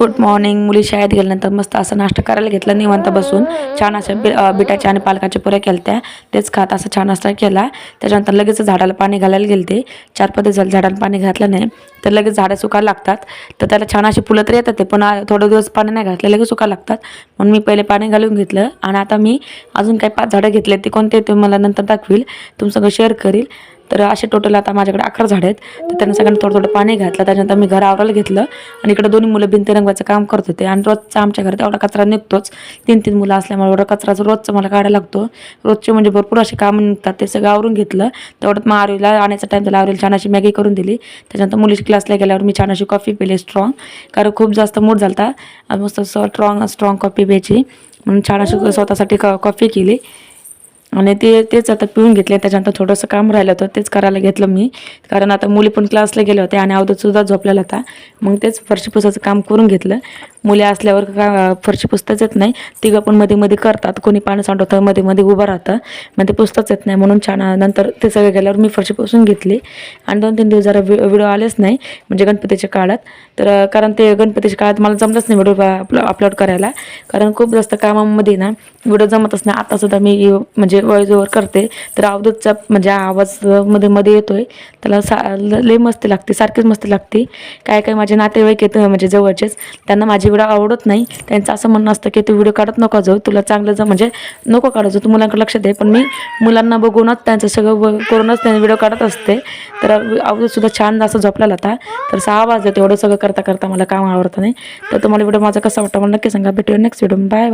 Good morning. मुली शाळेत गेल्यानंतर मस्त असं नाश्ता करायला घेतला निवांत बसून. छान अशा बिटाच्या आणि पालकाच्या पुऱ्या केल्या तेच खात असं छान नाश्ता केला. त्याच्यानंतर लगेच झाडाला पाणी घालायला गेलते. 4-5 दिवस झालं झाडाला पाणी घातलं नाही तर लगेच झाडं सुकायला लागतात. तर त्याला छान अशी फुलं तर येतात ते, पण थोडे दिवस पाणी नाही घातलं लगेच सुकायला लागतात. म्हणून मी पहिले पाणी घालून घेतलं आणि आता मी अजून काही 5 झाडं घेतले. ते कोणते ते मला नंतर दाखवील, तुमचं शेअर करील. तर असे टोटल आता माझ्याकडे 11 झाडं आहेत. तर त्यांना सगळ्यांना थोडं थोडं पाणी घातलं. त्याच्यानंतर मी घर आवरायला घेतलं आणि इकडे दोन्ही मुलं भिंती रंगवायचं काम करत होते. आणि रोजचा आमच्या घरात एवढा कचरा निघतोच. 3-3 मुलं असल्यामुळे एवढा कचराचं रोजचं मला काढायला लागतो. रोजचे म्हणजे भरपूर असे कामं निघतात. ते सगळं आवरून घेतलं. तेवढ्यात मग आरोहीला आणायचा टाईम झाला. आरोहीला छान अशी मॅगी करून दिली. त्याच्यानंतर मुलीच्या क्लासला गेल्यावर मी छान अशी कॉफी पिली स्ट्रॉंग, कारण खूप जास्त मूड झाला होता. मस्त स्ट्रॉंग कॉफी प्यायची म्हणून छान अशी स्वतःसाठी कॉफी केली आणि तेच आता पिऊन घेतले. त्याच्यानंतर थोडंसं काम राहिलं होतं तेच करायला घेतलं मी, कारण आता मुली पण क्लासला गेले होते आणि अवधूतसुद्धा झोपलेला होता. मग तेच फरशी पुसायचं काम करून घेतलं. मुली असल्यावर फरशी पुसताच येत नाही. तिघं पण मध्ये मध्ये करतात. कोणी पाणी सांडवतं, मध्ये मध्ये उभं राहतं, मग ते पुसताच येत नाही. म्हणून छान नंतर ते सगळे गेल्यावर मी फरशी पुसून घेतली. आणि 2-3 दिवस जरा व्हिडिओ आलेच नाही म्हणजे गणपतीच्या काळात. तर कारण ते गणपतीच्या काळात मला जमलंच नाही व्हिडिओ अपलोड करायला, कारण खूप जास्त कामामध्ये ना व्हिडिओ जमतच नाही. आतासुद्धा मी म्हणजे वॉइस ओव्हर करते तर अवधूतचा म्हणजे आवाज मध्ये मध्ये येतोय. त्याला लई मस्ती लागते, सारखीच मस्ती लागते. काय माझे नातेवाईक येतं म्हणजे जवळचेच, त्यांना माझी व्हिडिओ आवडत नाही. त्यांचं असं म्हणणं असतं की तू व्हिडिओ काढत नको जाऊ, तुला चांगलं म्हणजे नको काढायचं, तू मुलांकडे लक्ष दे. पण मी मुलांना बघूनच त्यांचं सगळं करूनच त्यांनी व्हिडिओ काढत असते. तर अवधूतसुद्धा छान असं झोपलेला होता. तर 6 वाजले एवढं सगळं करता करता मला काम आवडतं नाही. तर तुम्हाला व्हिडिओ माझा कसा वाटतं मला नक्की सांगा. भेटूया नेक्स्ट व्हिडिओ. Bye bye.